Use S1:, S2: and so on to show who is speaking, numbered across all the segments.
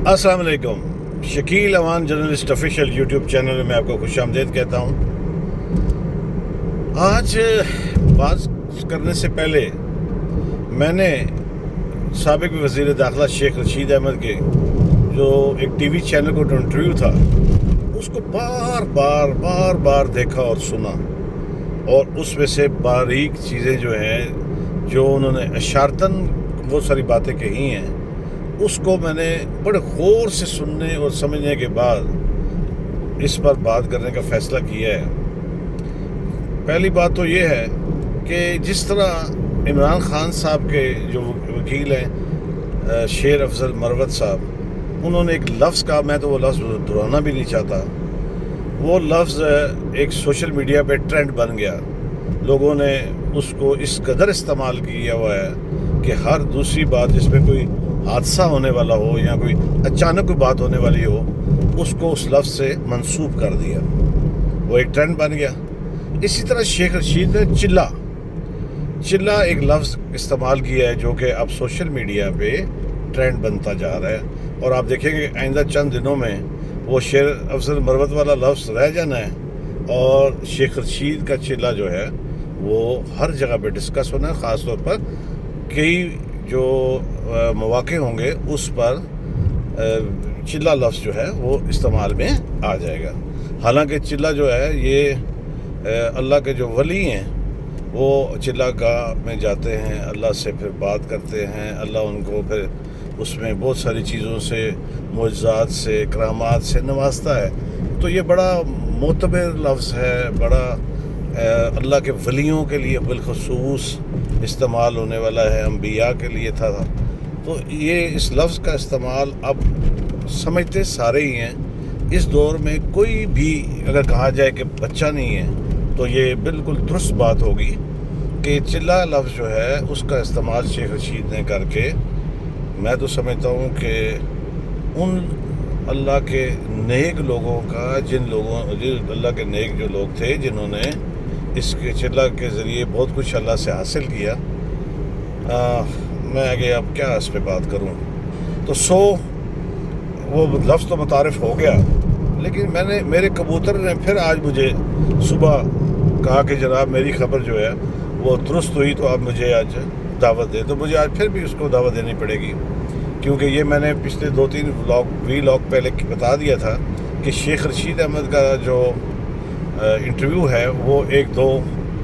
S1: अस्सलाम वालेकुम। Shakeel Awan journalist official YouTube channel में मैं आपको खुशामदीद कहता हूँ। आज बात करने से पहले मैंने साबिक वज़ीर दाखिला शेख रशीद अहमद के जो एक टीवी चैनल को इंटरव्यू था उसको बार बार देखा और सुना, और उसमें से बारीक चीज़ें जो हैं जो उन्होंने इशारतन बहुत सारी बातें कही हैं उसको मैंने बड़े गौर से सुनने और समझने के बाद इस पर बात करने का फ़ैसला किया है। पहली बात तो ये है कि जिस तरह इमरान खान साहब के जो वकील हैं शेर अफजल मरवत साहब, उन्होंने एक लफ्ज़ कहा, मैं तो वो लफ्ज़ दोहराना भी नहीं चाहता। वो लफ्ज़ एक सोशल मीडिया पे ट्रेंड बन गया, लोगों ने उसको इस कदर इस्तेमाल किया हुआ है कि हर दूसरी बात जिसमें कोई हादसा होने वाला हो या कोई अचानक कोई बात होने वाली हो उसको उस लफ्ज़ से मंसूब कर दिया, वो एक ट्रेंड बन गया। इसी तरह शेख रशीद ने चिल्ला एक लफ्ज़ इस्तेमाल किया है जो कि अब सोशल मीडिया पे ट्रेंड बनता जा रहा है, और आप देखेंगे आइंदा चंद दिनों में वो शेर अफजल मरवत वाला लफ्ज़ रह जाना है और शेख रशीद का चिल्ला जो है वो हर जगह पे डिस्कस होना है। ख़ास तौर पर कई जो मौक़े होंगे उस पर चिल्ला लफ्ज़ जो है वो इस्तेमाल में आ जाएगा। हालांकि चिल्ला जो है ये अल्लाह के जो वली हैं वो चिल्ला गाह में जाते हैं, अल्लाह से फिर बात करते हैं, अल्लाह उनको फिर उसमें बहुत सारी चीज़ों से, मुअज़्ज़ात से, करामात से नवाजता है। तो ये बड़ा मोतबर लफ्ज़ है, बड़ा अल्लाह के वलियों के लिए बिलखसूस इस्तेमाल होने वाला है, अंबिया के लिए था। तो ये इस लफ्ज़ का इस्तेमाल अब समझते सारे ही हैं। इस दौर में कोई भी अगर कहा जाए कि बच्चा नहीं है तो ये बिल्कुल दुरुस्त बात होगी कि चिल्ला लफ्ज़ जो है उसका इस्तेमाल शेख रशीद ने करके, मैं तो समझता हूँ कि उन अल्लाह के नेक लोगों का जिन अल्लाह के नेक जो लोग थे जिन्होंने इसके चिल्ला के ज़रिए बहुत कुछ अल्लाह से हासिल किया, मैं आगे अब क्या इस पर बात करूँ। तो वो लफ्ज़ तो मुतारिफ़ हो गया, लेकिन मेरे कबूतर ने फिर आज मुझे सुबह कहा कि जनाब मेरी खबर जो है वो दुरुस्त हुई, तो आप मुझे आज दावत दे। तो मुझे आज फिर भी उसको दावत देनी पड़ेगी, क्योंकि ये मैंने पिछले 2-3 व्लॉग पहले बता दिया था कि शेख रशीद अहमद का जो इंटरव्यू है वो एक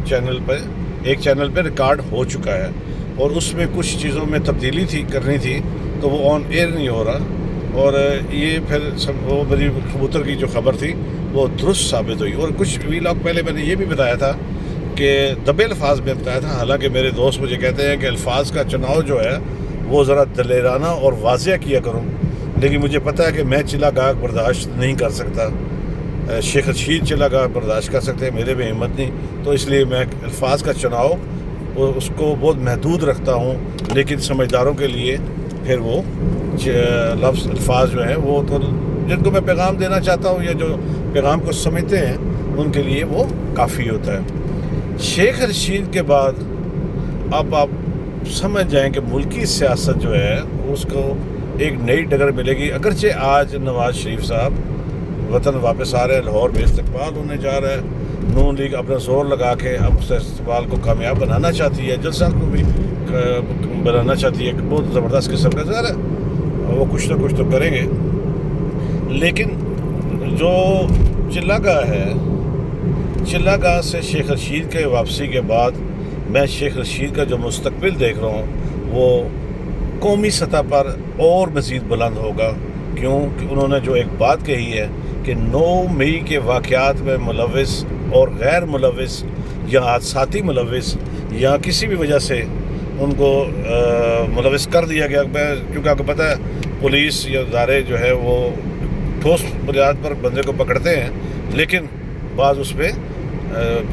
S1: चैनल पर रिकॉर्ड हो चुका है, और उसमें कुछ चीज़ों में तब्दीली करनी थी तो वो ऑन एयर नहीं हो रहा, और ये फिर वो मेरी कबूतर की जो खबर थी वो दुरुस्त साबित हुई। और कुछ व्लॉग पहले मैंने ये भी बताया था कि दबे अल्फाज में बताया था। हालांकि मेरे दोस्त मुझे कहते हैं कि अल्फाज का चुनाव जो है वो ज़रा दलेराना और वाज़िया किया करूँ, लेकिन मुझे पता है कि मैं चिल्ला गाह बर्दाश्त नहीं कर सकता, शेख रशीद चिल्ला गाह बर्दाश्त कर सकते हैं, मेरे में हिम्मत नहीं। तो इसलिए मैं अल्फाज का चुनाव उसको बहुत महदूद रखता हूँ, लेकिन समझदारों के लिए फिर वो लफ्ज़ अल्फाज जो हैं वो तो जिनको मैं पैगाम देना चाहता हूँ या जो पैगाम को समझते हैं उनके लिए वो काफ़ी होता है। शेख रशीद के बाद अब आप समझ जाएं कि मुल्की सियासत जो है उसको एक नई डगर मिलेगी। अगरचे आज नवाज़ शरीफ साहब वतन वापस आ रहे हैं, लाहौर में इस्तकबाल होने जा रहा है, नून लीग अपना जोर लगा के अब उस इस्तकबाल को कामयाब बनाना चाहती है, जलसा को भी बनाना चाहती है, बहुत ज़बरदस्त किस्म का ज़ाहिर है वो कुछ ना कुछ तो करेंगे। लेकिन जो चिल्ला गाह से शेख रशीद के वापसी के बाद मैं शेख रशीद का जो मुस्तकबिल देख रहा हूँ वो कौमी सतह पर और मज़ीद बुलंद होगा, क्योंकि उन्होंने जो एक बात कही है कि 9 मई के वाक़यात में मुलव्विस और गैर मुलव्विस या हादसाती मुलव्विस या किसी भी वजह से उनको मुलव्विस कर दिया गया। क्योंकि आपको पता है पुलिस या इदारे जो है वो ठोस बुनियाद पर बंदे को पकड़ते हैं, लेकिन बाज़ उस पर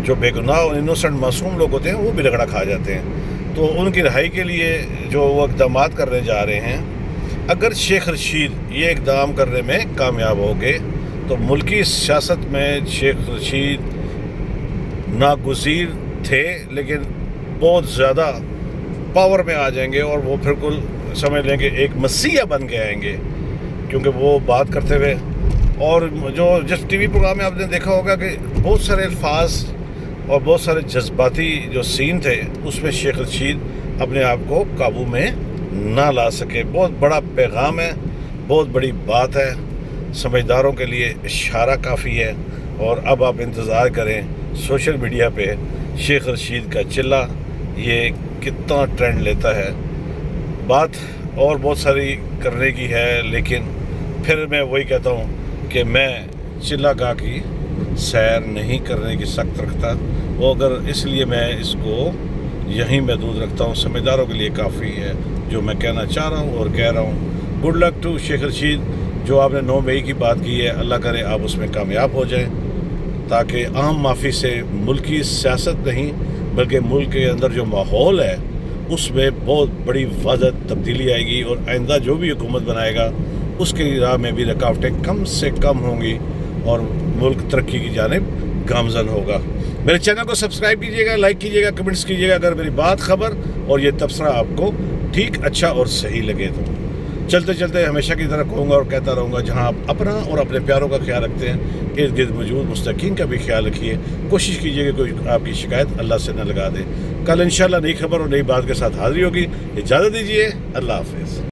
S1: जो बेगुनाह और इनोसेंट मासूम लोग होते हैं वो भी रगड़ा खा जाते हैं। तो उनकी रिहाई के लिए जो वो इक़दाम करने जा रहे हैं, अगर शेख रशीद ये इक़दाम करने में कामयाब हो गए तो मुल्की सियासत में शेख रशीद नागुज़ीर थे, लेकिन बहुत ज़्यादा पावर में आ जाएंगे और वो बिल्कुल समझ लेंगे एक मसीहा बन के आएंगे। کیونکہ وہ بات کرتے ہوئے اور جو جس ٹی وی پروگرام میں آپ نے دیکھا ہوگا کہ بہت سارے الفاظ اور بہت سارے جذباتی جو سین تھے اس میں شیخ رشید اپنے آپ کو قابو میں نہ لا سکے. بہت بڑا پیغام ہے, بہت بڑی بات ہے, سمجھداروں کے لیے اشارہ کافی ہے. اور اب آپ انتظار کریں سوشل میڈیا پہ شیخ رشید کا چلہ یہ کتنا ٹرینڈ لیتا ہے. بات اور بہت ساری کرنے کی ہے, لیکن پھر میں وہی کہتا ہوں کہ میں چلہ گاہ کی سیر نہیں کرنے کی سخت رکھتا, وہ اگر اس لیے میں اس کو یہیں محدود رکھتا ہوں. سمجھداروں کے لیے کافی ہے جو میں کہنا چاہ رہا ہوں اور کہہ رہا ہوں. Good luck to Sheikh Rashid. جو آپ نے 9 مئی کی بات کی ہے, اللہ کرے آپ اس میں کامیاب ہو جائیں, تاکہ عام معافی سے ملکی سیاست نہیں بلکہ ملک کے اندر جو ماحول ہے اس میں بہت بڑی واضح تبدیلی آئے گی, اور آئندہ جو بھی حکومت بنائے گا اس کی راہ میں بھی رکاوٹیں کم سے کم ہوں گی اور ملک ترقی کی جانب گامزن ہوگا. میرے چینل کو سبسکرائب کیجیے گا, لائک کیجیے گا, کمنٹس کیجیے گا اگر میری بات, خبر اور یہ تبصرہ آپ کو ٹھیک, اچھا اور صحیح لگے تو. چلتے چلتے ہمیشہ کی طرح کہوں گا اور کہتا رہوں گا, جہاں آپ اپنا اور اپنے پیاروں کا خیال رکھتے ہیں ارد گرد موجود مستحقین کا بھی خیال رکھیے. کوشش کیجیے کہ کوئی آپ کی شکایت اللہ سے نہ لگا دے. کل انشاءاللہ نئی خبر اور نئی بات کے ساتھ حاضری ہوگی. اجازت دیجیے, اللہ حافظ.